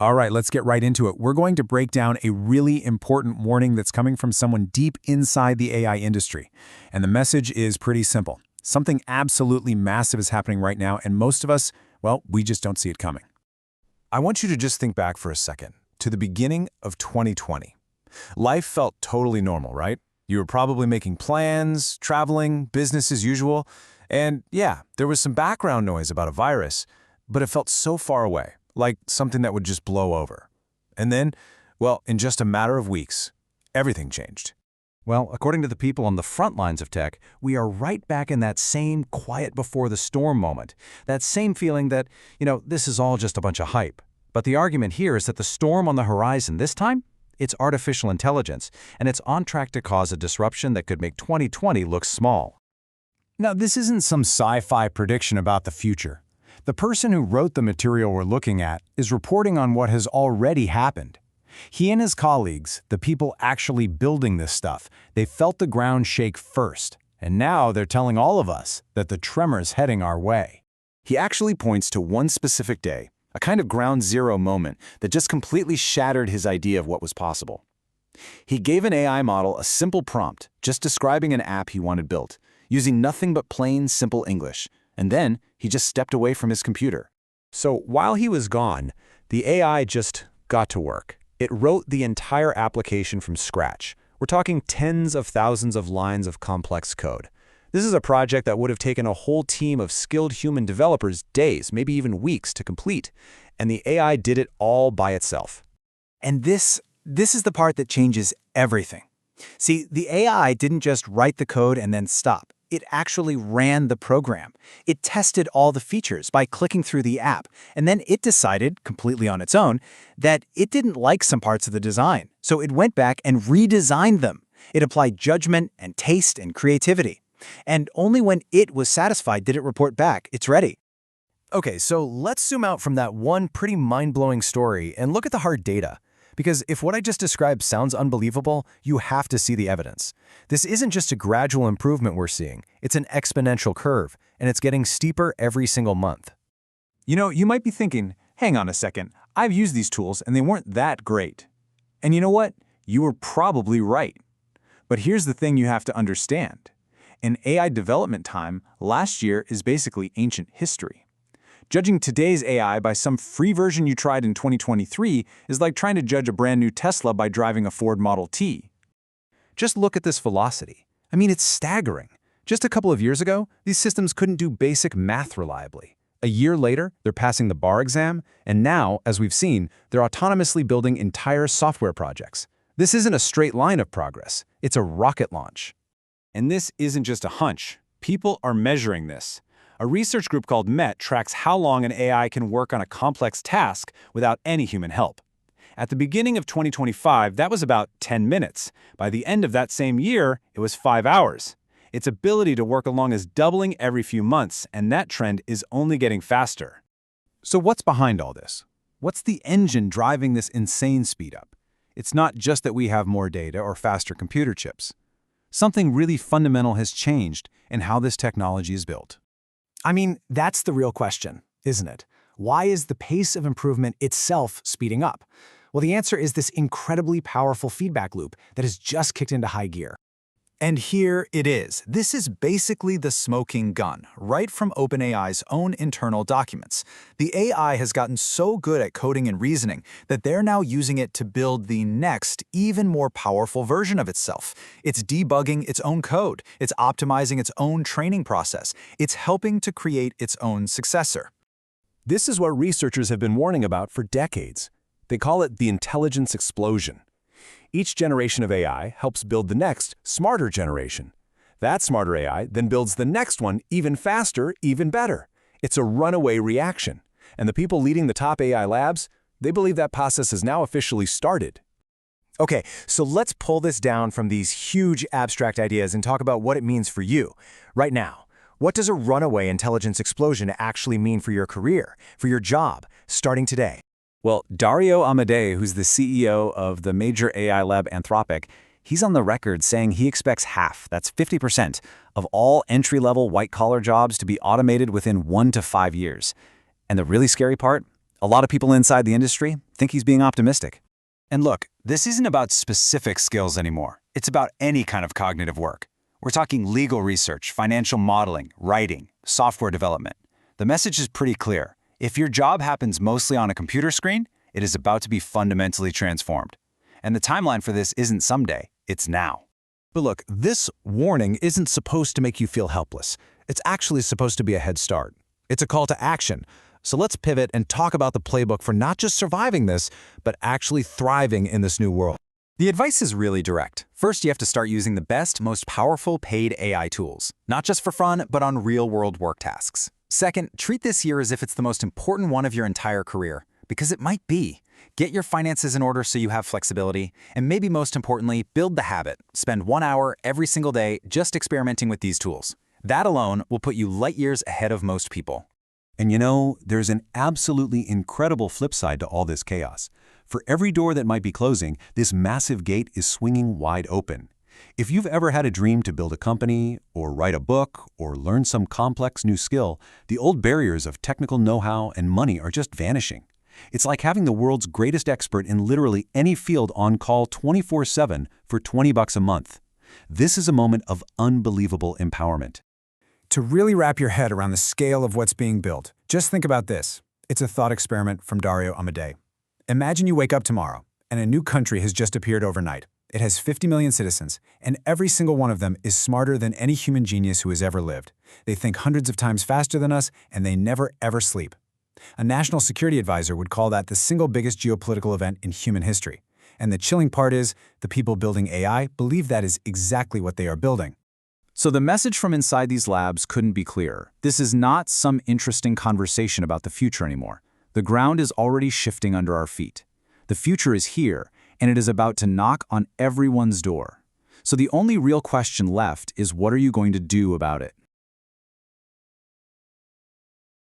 All right, let's get right into it. We're going to break down a really important warning that's coming from someone deep inside the AI industry. And the message is pretty simple. Something absolutely massive is happening right now, and most of us, well, we just don't see it coming. I want you to just think back for a second to the beginning of 2020. Life felt totally normal, right? You were probably making plans, traveling, business as usual, and yeah, there was some background noise about a virus, but it felt so far away, like something that would just blow over. And then, well, in just a matter of weeks, everything changed. Well, according to the people on the front lines of tech, we are right back in that same quiet before the storm moment. That same feeling that, this is all just a bunch of hype. But the argument here is that the storm on the horizon this time, it's artificial intelligence, and it's on track to cause a disruption that could make 2020 look small. Now, this isn't some sci-fi prediction about the future. The person who wrote the material we're looking at is reporting on what has already happened. He and his colleagues, the people actually building this stuff, they felt the ground shake first, and now they're telling all of us that the tremor's heading our way. He actually points to one specific day, a kind of ground zero moment that just completely shattered his idea of what was possible. He gave an AI model a simple prompt, just describing an app he wanted built, using nothing but plain, simple English, and then he just stepped away from his computer. So while he was gone, the AI just got to work. It wrote the entire application from scratch. We're talking tens of thousands of lines of complex code. This is a project that would have taken a whole team of skilled human developers days, maybe even weeks to complete, and the AI did it all by itself. And this is the part that changes everything. See, the AI didn't just write the code and then stop. It actually ran the program. It tested all the features by clicking through the app, and then it decided, completely on its own, that it didn't like some parts of the design, so it went back and redesigned them. It applied judgment and taste and creativity. And only when it was satisfied did it report back, it's ready. Okay, so let's zoom out from that one pretty mind-blowing story and look at the hard data. Because if what I just described sounds unbelievable, you have to see the evidence. This isn't just a gradual improvement we're seeing, it's an exponential curve, and it's getting steeper every single month. You might be thinking, hang on a second, I've used these tools and they weren't that great. And you know what? You were probably right. But here's the thing you have to understand. In AI development time, last year is basically ancient history. Judging today's AI by some free version you tried in 2023 is like trying to judge a brand new Tesla by driving a Ford Model T. Just look at this velocity. I mean, it's staggering. Just a couple of years ago, these systems couldn't do basic math reliably. A year later, they're passing the bar exam, and now, as we've seen, they're autonomously building entire software projects. This isn't a straight line of progress. It's a rocket launch. And this isn't just a hunch. People are measuring this. A research group called MET tracks how long an AI can work on a complex task without any human help. At the beginning of 2025, that was about 10 minutes. By the end of that same year, it was 5 hours. Its ability to work along is doubling every few months, and that trend is only getting faster. So what's behind all this? What's the engine driving this insane speed up? It's not just that we have more data or faster computer chips. Something really fundamental has changed in how this technology is built. I mean, that's the real question, isn't it? Why is the pace of improvement itself speeding up? Well, the answer is this incredibly powerful feedback loop that has just kicked into high gear. And here it is. This is basically the smoking gun, right from OpenAI's own internal documents. The AI has gotten so good at coding and reasoning that they're now using it to build the next, even more powerful version of itself. It's debugging its own code. It's optimizing its own training process. It's helping to create its own successor. This is what researchers have been warning about for decades. They call it the intelligence explosion. Each generation of AI helps build the next, smarter generation. That smarter AI then builds the next one even faster, even better. It's a runaway reaction. And the people leading the top AI labs, they believe that process has now officially started. Okay, so let's pull this down from these huge abstract ideas and talk about what it means for you. Right now, what does a runaway intelligence explosion actually mean for your career, for your job, starting today? Well, Dario Amodei, who's the CEO of the major AI lab Anthropic, he's on the record saying he expects half, that's 50%, of all entry-level white-collar jobs to be automated within 1 to 5 years. And the really scary part? A lot of people inside the industry think he's being optimistic. And look, this isn't about specific skills anymore. It's about any kind of cognitive work. We're talking legal research, financial modeling, writing, software development. The message is pretty clear. If your job happens mostly on a computer screen, it is about to be fundamentally transformed. And the timeline for this isn't someday, it's now. But look, this warning isn't supposed to make you feel helpless. It's actually supposed to be a head start. It's a call to action. So let's pivot and talk about the playbook for not just surviving this, but actually thriving in this new world. The advice is really direct. First, you have to start using the best, most powerful paid AI tools, not just for fun, but on real-world work tasks. Second, treat this year as if it's the most important one of your entire career, because it might be. Get your finances in order so you have flexibility, and maybe most importantly, build the habit. Spend 1 hour every single day just experimenting with these tools. That alone will put you light years ahead of most people. And you know, there's an absolutely incredible flip side to all this chaos. For every door that might be closing, this massive gate is swinging wide open. If you've ever had a dream to build a company, or write a book, or learn some complex new skill, the old barriers of technical know-how and money are just vanishing. It's like having the world's greatest expert in literally any field on call 24/7 for $20 a month. This is a moment of unbelievable empowerment. To really wrap your head around the scale of what's being built, just think about this. It's a thought experiment from Dario Amodei. Imagine you wake up tomorrow, and a new country has just appeared overnight. It has 50 million citizens, and every single one of them is smarter than any human genius who has ever lived. They think hundreds of times faster than us, and they never, ever sleep. A national security advisor would call that the single biggest geopolitical event in human history. And the chilling part is, the people building AI believe that is exactly what they are building. So the message from inside these labs couldn't be clearer. This is not some interesting conversation about the future anymore. The ground is already shifting under our feet. The future is here, and it is about to knock on everyone's door. So the only real question left is, what are you going to do about it?